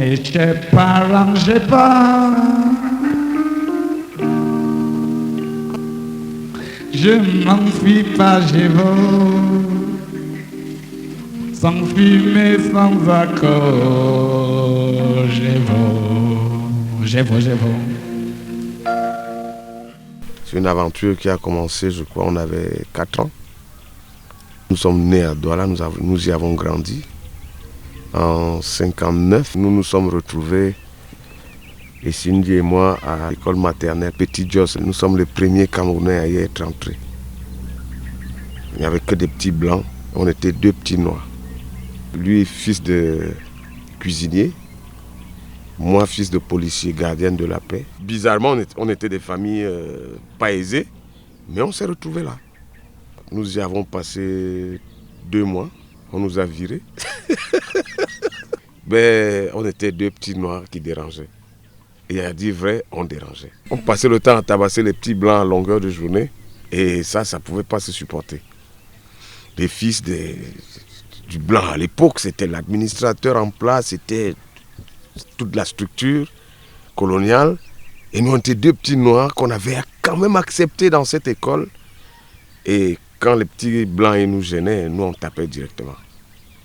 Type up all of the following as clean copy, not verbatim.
n'était pas arrangé pas. Je m'enfuis pas, j'ai beau, sans fumée, sans accord, j'ai beau. C'est une aventure qui a commencé, je crois, on avait 4 ans. Nous sommes nés à Douala, nous y avons grandi. En 1959, nous nous sommes retrouvés, et Cindy et moi, à l'école maternelle Petit Jos. Nous sommes les premiers Camerounais à y être entrés. Il n'y avait que des petits blancs, on était 2 petits noirs. Lui, fils de cuisinier, moi, fils de policier, gardien de la paix. Bizarrement, on était des familles pas aisées, mais on s'est retrouvés là. Nous y avons passé 2 mois, on nous a virés. Mais on était 2 petits noirs qui dérangeaient. Et à dire vrai, on dérangeait. On passait le temps à tabasser les petits blancs à longueur de journée, et ça ne pouvait pas se supporter. Les fils du blanc à l'époque, c'était l'administrateur en place, c'était toute la structure coloniale. Et nous, on était 2 petits noirs qu'on avait quand même acceptés dans cette école. Et quand les petits blancs ils nous gênaient, nous, on tapait directement.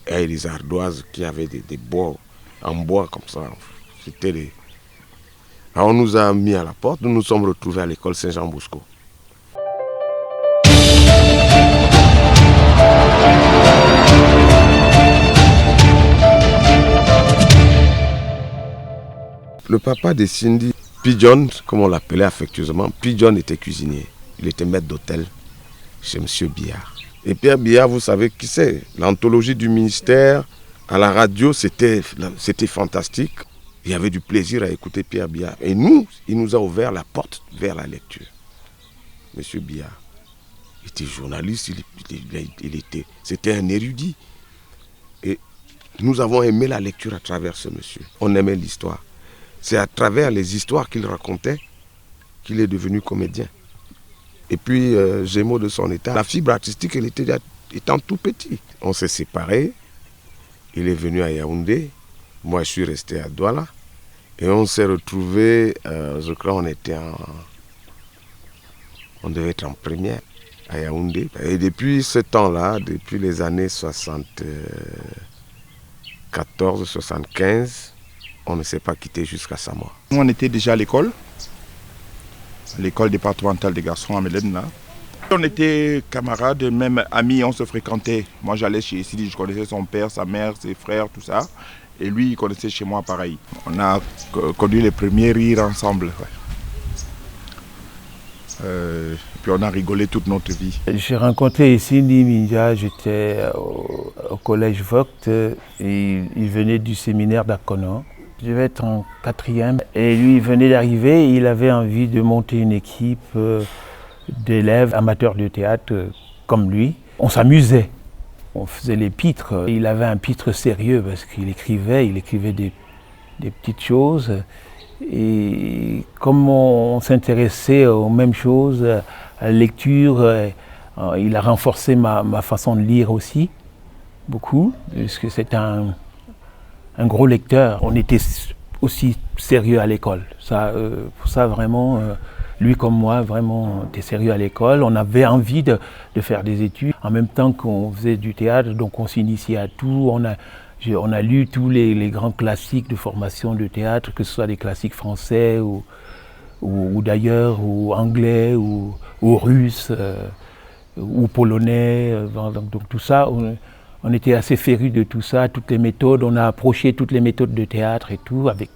Et les ardoises qui avaient des bois en bois comme ça, c'était les... Alors on nous a mis à la porte, nous nous sommes retrouvés à l'école Saint-Jean-Bosco. Le papa de Cindy, Pigeon, comme on l'appelait affectueusement, Pigeon était cuisinier. Il était maître d'hôtel chez M. Billard. Et Pierre Billard, vous savez qui c'est? L'anthologie du ministère à la radio, c'était fantastique. Il y avait du plaisir à écouter Pierre Billard. Et nous, il nous a ouvert la porte vers la lecture. M. Billard était journaliste, c'était un érudit. Et nous avons aimé la lecture à travers ce monsieur. On aimait l'histoire. C'est à travers les histoires qu'il racontait qu'il est devenu comédien. Et puis, Gémeaux de son état, la fibre artistique, elle était étant tout petit. On s'est séparés, il est venu à Yaoundé, moi je suis resté à Douala. Et on s'est retrouvés, je crois on devait être en première à Yaoundé. Et depuis ce temps-là, depuis les années 74, 75, on ne s'est pas quitté jusqu'à sa mort. Nous, on était déjà à l'école départementale des garçons à Méléna. On était camarades, même amis, on se fréquentait. Moi, j'allais chez Sidi, je connaissais son père, sa mère, ses frères, tout ça. Et lui, il connaissait chez moi pareil. On a connu les premiers rires ensemble. Puis on a rigolé toute notre vie. J'ai rencontré Sidi Minja, j'étais au collège Vogt. Il venait du séminaire d'Akono. Je devais être en 4e. Et lui, il venait d'arriver, il avait envie de monter une équipe d'élèves amateurs de théâtre comme lui. On s'amusait, on faisait les pitres. Il avait un pitre sérieux parce qu'il écrivait des petites choses. Et comme on s'intéressait aux mêmes choses, à la lecture, il a renforcé ma façon de lire aussi, beaucoup, parce que c'est un gros lecteur. On était aussi sérieux à l'école. Pour ça, vraiment, lui comme moi, vraiment, on était sérieux à l'école. On avait envie de faire des études. En même temps qu'on faisait du théâtre, donc on s'initiait à tout. On a lu tous les grands classiques de formation de théâtre, que ce soit des classiques français ou d'ailleurs, ou anglais, ou russes, ou polonais. Donc tout ça, on était assez férus de tout ça, toutes les méthodes. On a approché toutes les méthodes de théâtre et tout avec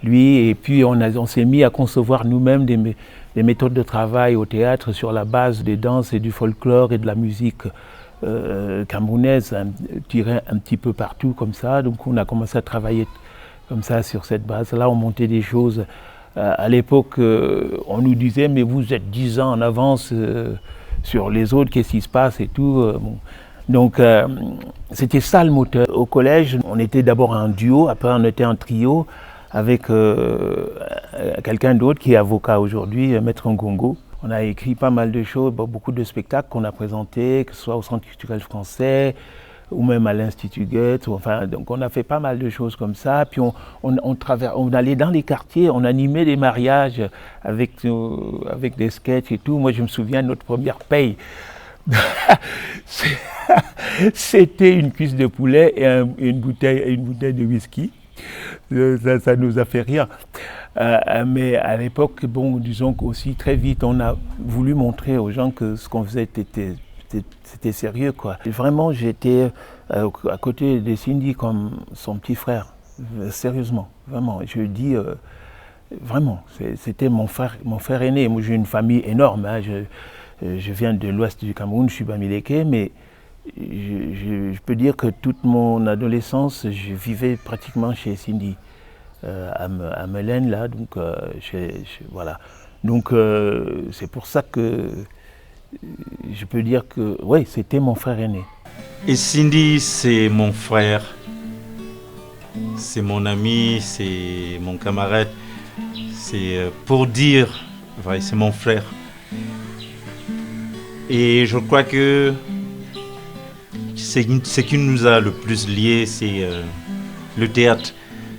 lui. Et puis on s'est mis à concevoir nous-mêmes des méthodes de travail au théâtre sur la base des danses et du folklore et de la musique camerounaise, tirée un petit peu partout comme ça. Donc on a commencé à travailler comme ça sur cette base-là. On montait des choses. À l'époque, on nous disait « mais vous êtes 10 ans en avance sur les autres, qu'est-ce qui se passe ?» et tout. Bon. Donc c'était ça le moteur. Au collège, on était d'abord un duo, après on était un trio avec quelqu'un d'autre qui est avocat aujourd'hui, Maître Ngongo. On a écrit pas mal de choses, beaucoup de spectacles qu'on a présentés, que ce soit au Centre culturel français, ou même à l'Institut Goethe. Enfin, donc on a fait pas mal de choses comme ça. Puis on allait dans les quartiers, on animait des mariages avec des sketchs et tout. Moi, je me souviens de notre première paye. C'était une cuisse de poulet et une bouteille de whisky. Ça nous a fait rire. Mais à l'époque, bon, disons qu'aussi très vite, on a voulu montrer aux gens que ce qu'on faisait c'était sérieux, quoi. Et vraiment, j'étais à côté de Cindy comme son petit frère. Sérieusement, vraiment. Je dis vraiment, c'était mon frère aîné. Moi, j'ai une famille énorme. Hein. Je viens de l'ouest du Cameroun, je suis bamileke, mais je peux dire que toute mon adolescence, je vivais pratiquement chez Cindy, à Melaine, là, donc voilà. Donc c'est pour ça que je peux dire que, oui, c'était mon frère aîné. Et Cindy, c'est mon frère, c'est mon ami, c'est mon camarade, c'est pour dire, ouais, c'est mon frère. Et je crois que ce qui nous a le plus liés, c'est le théâtre.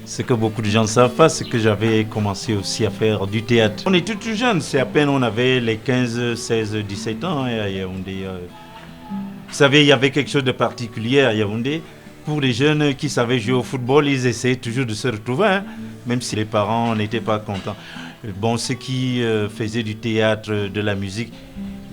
Ce que beaucoup de gens ne savent pas, c'est que j'avais commencé aussi à faire du théâtre. On était tout jeunes, c'est à peine on avait les 15, 16, 17 ans à Yaoundé. Vous savez, il y avait quelque chose de particulier à Yaoundé. Pour les jeunes qui savaient jouer au football, ils essayaient toujours de se retrouver, hein, même si les parents n'étaient pas contents. Bon, ceux qui faisaient du théâtre, de la musique,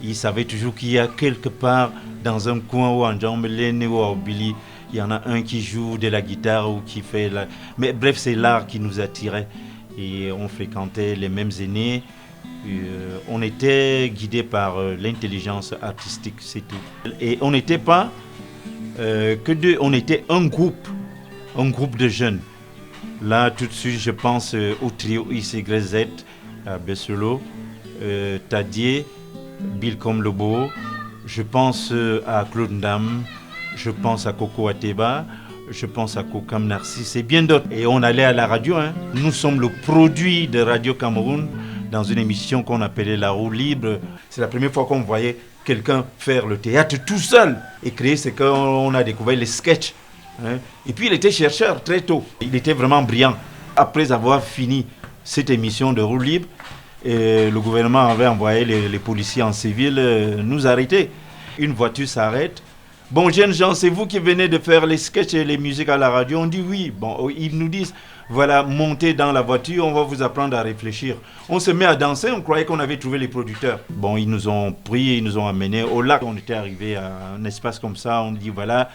ils savaient toujours qu'il y a quelque part dans un coin ou en Djambélé ou à Obili, il y en a un qui joue de la guitare ou qui fait la... Mais bref, c'est l'art qui nous attirait. Et on fréquentait les mêmes aînés. On était guidés par l'intelligence artistique, c'est tout. Et on n'était pas que deux, on était un groupe de jeunes. Là, tout de suite, je pense au trio YZ, à Besselo, Tadier, Bilcom Lobo, je pense à Claude Ndam, je pense à Coco Ateba, je pense à Kokam Narcisse et bien d'autres. Et on allait à la radio, hein. Nous sommes le produit de Radio Cameroun dans une émission qu'on appelait La Roue Libre. C'est la première fois qu'on voyait quelqu'un faire le théâtre tout seul et créer ce qu'on a découvert, les sketchs. Hein. Et puis il était chercheur très tôt, il était vraiment brillant. Après avoir fini cette émission de Roue Libre, et le gouvernement avait envoyé les policiers en civil nous arrêter. Une voiture s'arrête. Bon, jeunes gens, c'est vous qui venez de faire les sketchs et les musiques à la radio? On dit oui. Bon, ils nous disent, voilà, montez dans la voiture, on va vous apprendre à réfléchir. On se met à danser, on croyait qu'on avait trouvé les producteurs. Bon, ils nous ont pris, ils nous ont amenés au lac. On était arrivé à un espace comme ça, on dit voilà.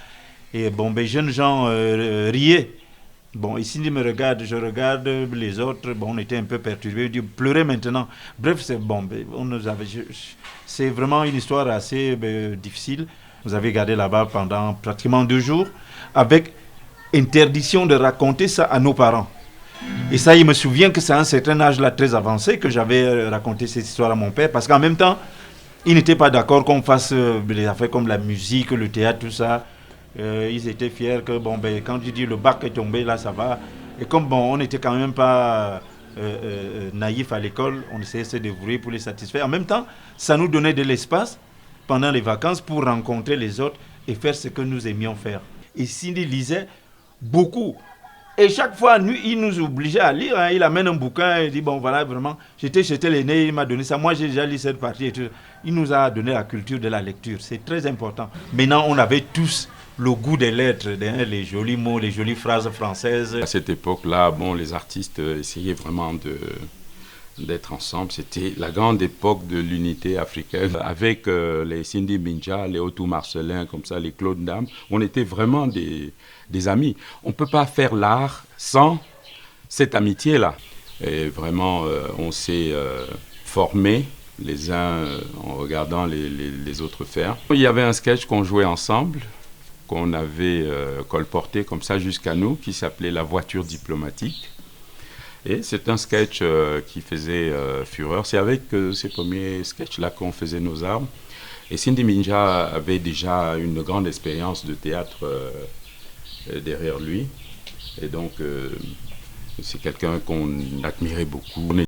Et bon, ben, jeunes gens riaient. Bon, ici, il me regarde, je regarde les autres. Bon, on était un peu perturbés. Ils disent, pleurez maintenant. Bref, c'est bon. C'est vraiment une histoire assez difficile. Vous avez gardé là-bas pendant pratiquement 2 jours, avec interdiction de raconter ça à nos parents. Et ça, il me souvient que c'est à un certain âge là très avancé que j'avais raconté cette histoire à mon père, parce qu'en même temps, il n'était pas d'accord qu'on fasse des affaires comme la musique, le théâtre, tout ça. Ils étaient fiers que, bon, ben, quand je dis le bac est tombé, là, ça va. Et comme, bon, on n'était quand même pas naïfs à l'école, on essayait de se débrouiller pour les satisfaire. En même temps, ça nous donnait de l'espace pendant les vacances pour rencontrer les autres et faire ce que nous aimions faire. Et Cindy lisait beaucoup. Et chaque fois, il nous obligeait à lire. Hein. Il amène un bouquin et il dit, bon, voilà, vraiment, j'étais l'aîné, il m'a donné ça. Moi, j'ai déjà lu cette partie. Et tout. Il nous a donné la culture de la lecture. C'est très important. Maintenant, on avait tous le goût des lettres, les jolis mots, les jolies phrases françaises. À cette époque-là, bon, les artistes essayaient vraiment d'être ensemble. C'était la grande époque de l'unité africaine avec les Cindy Minja, les Otou Marcelin, comme ça, les Claude Ndam. On était vraiment des amis. On ne peut pas faire l'art sans cette amitié-là. Et vraiment, on s'est formés les uns en regardant les autres faire. Il y avait un sketch qu'on jouait ensemble, qu'on avait colporté comme ça jusqu'à nous, qui s'appelait La voiture diplomatique. Et c'est un sketch qui faisait fureur. C'est avec ces premiers sketchs-là qu'on faisait nos armes. Et Cindy Minja avait déjà une grande expérience de théâtre derrière lui. Et donc, c'est quelqu'un qu'on admirait beaucoup.